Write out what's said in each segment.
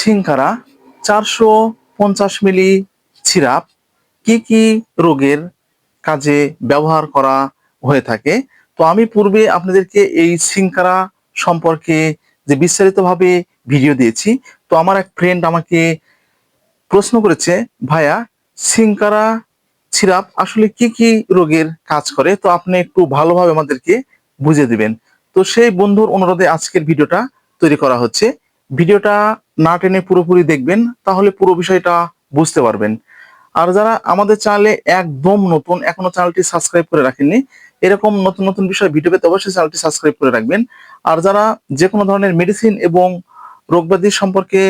সিংকারা 450 মিলি syrup কি কি রোগের কাজে ব্যবহার করা হয়ে থাকে। তো আমি পূর্বে আপনাদেরকে এই সিংকারা সম্পর্কে যে বিস্তারিতভাবে ভিডিও দিয়েছি। তো আমার এক ফ্রেন্ড আমাকে প্রশ্ন করেছে, ভাইয়া সিংকারা সিরাপ আসলে কি কি রোগের কাজ করে, তো আপনি একটু ভালোভাবে আমাদেরকে বুঝিয়ে দিবেন। তো সেই বন্ধুর অনুরোধে আজকের ভিডিওটা তৈরি করা হচ্ছে। ভিডিওটা না টেনে পুরোপুরি দেখবেন, তাহলে পুরো বিষয়টা বুঝতে পারবেন। আর যারা আমাদের চ্যানেলে একদম নতুন, এখনো চ্যানেলটি সাবস্ক্রাইব করে রাখেননি, এরকম নতুন নতুন বিষয় ভিডিও পেতে অবশ্যই চ্যানেলটি সাবস্ক্রাইব করে রাখবেন। আর যারা যে কোনো ধরনের মেডিসিন এবং রোগব্যাধি সম্পর্কে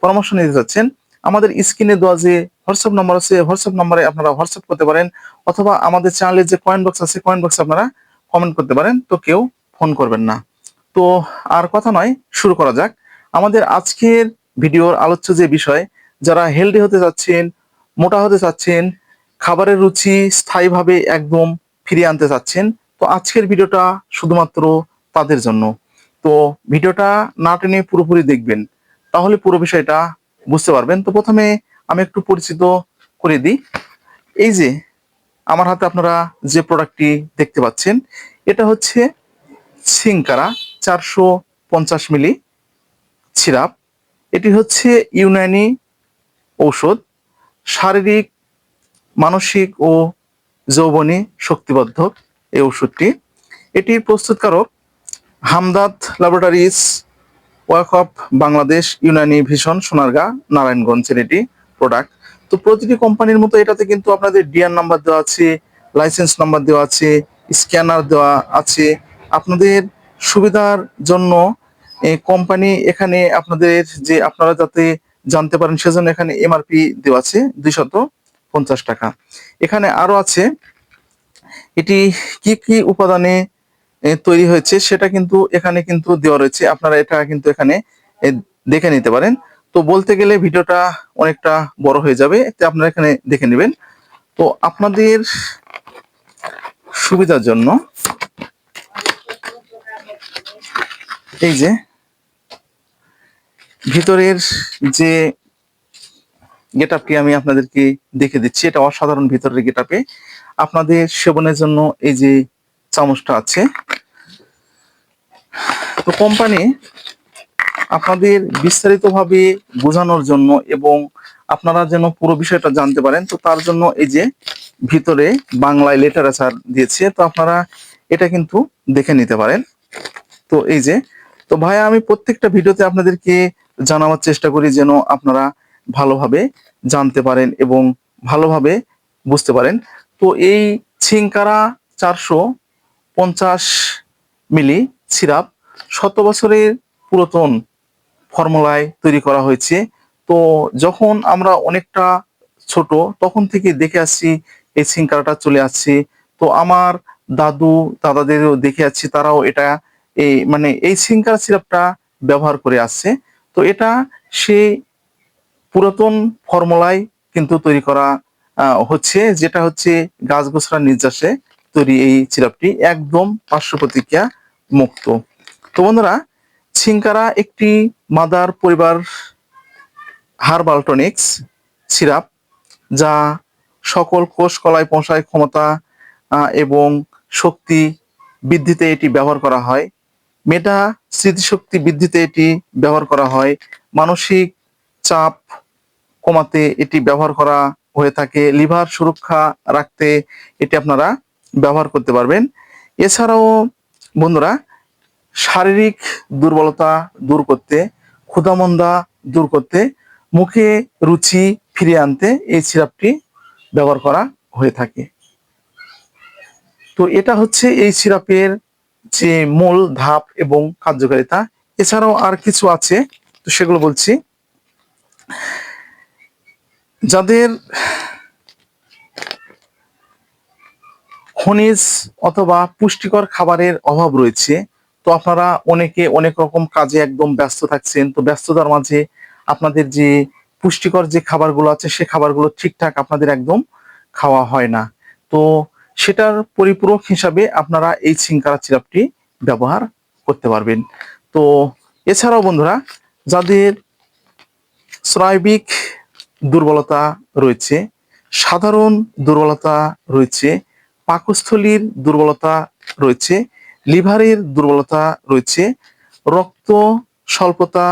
পরামর্শ নিতে যাচ্ছেন, আমাদের স্ক্রিনে দেওয়া যে হোয়াটসঅ্যাপ নাম্বার আছে, হোয়াটসঅ্যাপ নাম্বারে আপনারা হোয়াটসঅ্যাপ করতে পারেন, অথবা আমাদের চ্যানেলের যে কয়েন বক্স আছে, কয়েন বক্সে আপনারা কমেন্ট করতে পারেন। তো কেউ ফোন করবেন না। তো আর কথা নয়, শুরু করা যাক। আমাদের আজকের ভিডিওর আলোচ্য যে বিষয়, যারা হেলদি হতে যাচ্ছেন, মোটা হতে চাচ্ছেন, খাবারের রুচি স্থায়ীভাবে একদম ফিরিয়ে আনতে চাচ্ছেন, তো আজকের ভিডিওটা শুধুমাত্র তাদের জন্য। তো ভিডিওটা না টেনে পুরোপুরি দেখবেন, তাহলে পুরো বিষয়টা বুঝতে পারবেন। তো প্রথমে আমি একটু পরিচিত করে দিই। এই যে আমার হাতে আপনারা যে প্রোডাক্টটি দেখতে পাচ্ছেন, এটা হচ্ছে সিংকারা 450 মিলি সিরাপ। এটি হচ্ছে ইউনানি ঔষধ, শারীরিক, মানসিক ও যৌবনী শক্তিবর্ধক এই ওষুধটি। এটির প্রস্তুতকারক Hamdard laboratories, walk of Bangladesh, Unani vision, Sonargaon, নারায়ণগঞ্জের এটি প্রোডাক্ট। তো প্রতিটি কোম্পানির মতো এটাতে কিন্তু আপনাদের ডিআর নাম্বার দেওয়া আছে, লাইসেন্স নাম্বার দেওয়া আছে, স্ক্যানার দেওয়া আছে। আপনাদের সুবিধার জন্য এই কোম্পানি এখানে আপনাদের যে আপনারা যাতে জানতে পারেন সেজন্য এখানে এমআরপি দেওয়া আছে 250 টাকা। এখানে আরো আছে এটি কি কি উপাদানে তৈরি হয়েছে সেটা কিন্তু এখানে কিন্তু দেওয়া রয়েছে, আপনারা এটা কিন্তু এখানে দেখে নিতে পারেন। তো বলতে গেলে ভিডিওটা অনেকটা বড় হয়ে যাবে, তো আপনারা এখানে দেখে নেবেন। তো আপনাদের সুবিধার জন্য এই যে ভিতরের যে গেটআপটি আমি আপনাদেরকে দেখে দিচ্ছি, এটা অসাধারণ ভিতরের গেটআপে। আপনাদের সেবনের জন্য এই যে চামচটা আছে। তো কোম্পানি আপনাদের বিস্তারিতভাবে বোঝানোর জন্য এবং আপনারা যেন পুরো বিষয়টা জানতে পারেন, তো তার জন্য এই যে ভিতরে বাংলায় লিটারেচার দিয়েছে, তো আপনারা এটা কিন্তু দেখে নিতে পারেন। তো এই যে, তো ভাইয়া আমি প্রত্যেকটা ভিডিওতে আপনাদেরকে জানাবার চেষ্টা করি যেন আপনারা ভালোভাবে জানতে পারেন এবং ভালোভাবে বুঝতে পারেন। তো এই ছিংকারা 450 মিলি সিরাপ 100 বছরের পুরাতন ফর্মুলায় তৈরি করা হয়েছে। তো যখন আমরা অনেকটা ছোট তখন থেকে দেখে আসছি এই সিংকারাটা চলে আসছে। তো আমার দাদু দাদাদেরও দেখে আসছি, তারাও এটা এই সিংকারা সিরাপটা ব্যবহার করে আসছে। তো এটা সেই পুরাতন ফর্মুলায় কিন্তু তৈরি করা হচ্ছে, যেটা হচ্ছে গাছ গোছড়ার নির্যাসে তৈরি এই সিরাপটি, একদম পার্শ্ব প্রতিক্রিয়া মুক্ত। তো বন্ধুরা, সিংকারা একটি মাদার পরিবার হার্বাল টনিক্স সিরাপ, যা সকল কোষ কলায় পৌঁছায় ক্ষমতা এবং শক্তি বৃদ্ধিতে এটি ব্যবহার করা হয়। মেধা স্মৃতিশক্তি বৃদ্ধিতে এটি ব্যবহার করা হয়। মানসিক চাপ কমাতে এটি ব্যবহার করা হয়ে থাকে। লিভার সুরক্ষা রাখতে এটি আপনারা ব্যবহার করতে পারবেন। এছাড়াও বন্ধুরা, শারীরিক দুর্বলতা দূর করতে, ক্ষুধামন্দা দূর করতে, মুখে রুচি ফিরিয়ে আনতে এই সিরাপটি ব্যবহার করা হয়ে থাকে। তো এটা হচ্ছে এই সিরাপের যে মূল ধাপ এবং কার্যকারিতা। এছাড়াও আর কিছু আছে, তো সেগুলো বলছি। যাদের খনিজ অথবা পুষ্টিকর খাবারের অভাব রয়েছে, তো আপনারা অনেকে অনেক রকম কাজে একদম ব্যস্ত থাকছেন, তো ব্যস্ততার মাঝে আপনাদের যে পুষ্টিকর যে খাবারগুলো আছে সে খাবারগুলো ঠিকঠাক আপনাদের একদম খাওয়া হয় না। তো সেটার পরিপূরক হিসাবে আপনারা এই সিংকারা সিরাপটি ব্যবহার করতে পারবেন। তো এছাড়াও বন্ধুরা, যাদের স্নায়বিক দুর্বলতা রয়েছে, সাধারণ দুর্বলতা রয়েছে, পাকস্থলীর দুর্বলতা রয়েছে, লিভারের দুর্বলতা রয়েছে, রক্ত স্বল্পতা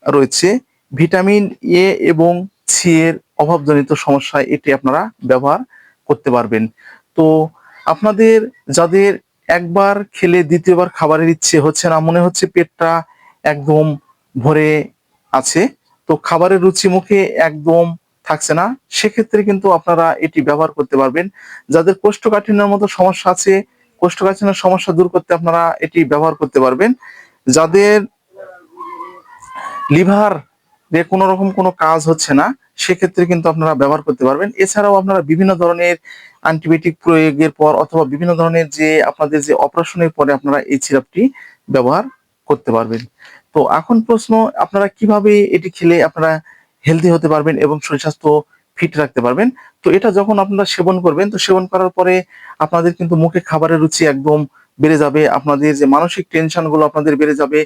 রয়েছে, ভিটামিন এ এবং সি এর অভাবজনিত সমস্যায় এটি আপনারা ব্যবহার করতে পারবেন। তো আপনাদের যাদের একবার খেলে দ্বিতীয়বার খাবারের ইচ্ছে হচ্ছে না, মনে হচ্ছে পেটটা একদম ভরে আছে, তো খাবারের রুচি মুখে একদম থাকছে না, সেক্ষেত্রে কিন্তু আপনারা এটি ব্যবহার করতে পারবেন। যাদের কোষ্ঠকাঠিন্যের মতো সমস্যা আছে, কোষ্ঠকাঠিন্যের সমস্যা দূর করতে আপনারা এটি ব্যবহার করতে পারবেন। যাদের লিভার কোনো রকম কোনো কাজ হচ্ছে না, সেক্ষেত্রে কিন্তু আপনারা ব্যবহার করতে পারবেন। এছাড়াও আপনারা বিভিন্ন ধরনের অ্যান্টিবায়োটিক প্রয়োগের পর অথবা বিভিন্ন ধরনের যে আপনাদের যে অপারেশনের পরে আপনারা এই সিরাপটি ব্যবহার করতে পারবেন। তো এখন প্রশ্ন, আপনারা কিভাবে এটি খেলে আপনারা হেলদি হতে পারবেন এবং শরীর স্বাস্থ্য ফিট রাখতে পারবেন। তো এটা যখন আপনারা সেবন করবেন, তো সেবন করার পরে আপনাদের কিন্তু মুখে খাবারের রুচি একদম বেড়ে যাবে, আপনাদের যে মানসিক টেনশন গুলো আপনাদের বেড়ে যাবে,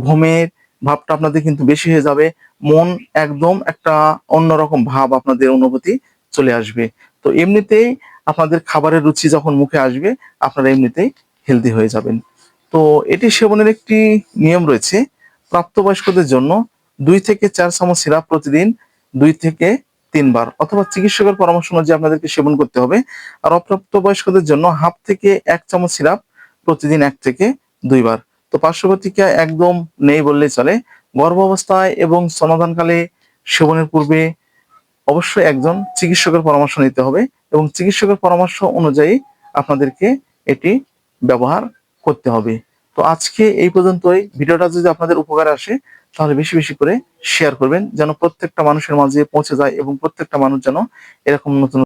ঘুমের ভাবটা আপনাদের কিন্তু বেশি হয়ে যাবে, মন একদম একটা অন্যরকম ভাব আপনাদের অনুভূতি চলে আসবে। তো এমনিতেই আপনাদের খাবারের রুচি যখন মুখে আসবে, আপনারা এমনিতেই হেলদি হয়ে যাবেন। তো এটি সেবনের একটি নিয়ম রয়েছে। প্রাপ্তবয়স্কদের জন্য 2 থেকে 4 চামচ সিরাপ প্রতিদিন 2 থেকে 3 বার অথবা চিকিৎসকের পরামর্শ অনুযায়ী আপনাদেরকে সেবন করতে হবে। আর অপ্রাপ্তবয়স্কদের জন্য হাফ থেকে 1 চামচ সিরাপ প্রতিদিন 1 থেকে 2 বার। তো পার্শ্ব প্রতিক্রিয়া একদম নেই বললেই চলে। গর্ভাবস্থায় এবং স্তন্যদানকালে সেবনের পূর্বে অবশ্যই একজন চিকিৎসকের পরামর্শ নিতে হবে এবং চিকিৎসকের পরামর্শ অনুযায়ী আপনাদেরকে এটি ব্যবহার করতে হবে। তো আজকে এই পর্যন্তই। ভিডিওটা যদি আপনাদের উপকারে আসে, তাহলে বেশি বেশি করে শেয়ার করবেন, যেন প্রত্যেকটা মানুষের মাঝে পৌঁছে যায় এবং প্রত্যেকটা মানুষ যেন এরকম নতুন